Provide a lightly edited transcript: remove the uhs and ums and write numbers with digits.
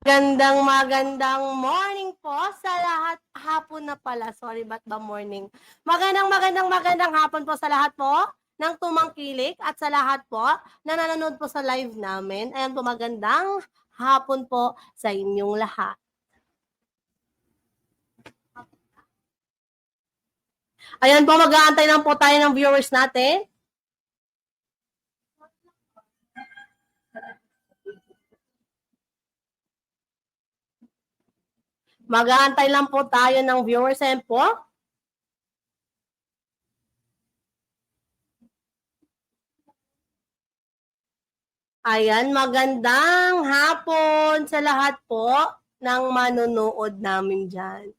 Magandang morning po sa lahat. Hapon na pala. Sorry, ba't ba morning? Magandang hapon po sa lahat po ng tumangkilik at sa lahat po na nanonood po sa live namin. Ayan po, magandang hapon po sa inyong lahat. Ayan po, mag-aantay lang po tayo ng viewers natin. Mag-aantay lang po tayo ng viewers. Ayan po. Ayan, magandang hapon sa lahat po ng manonood namin dyan.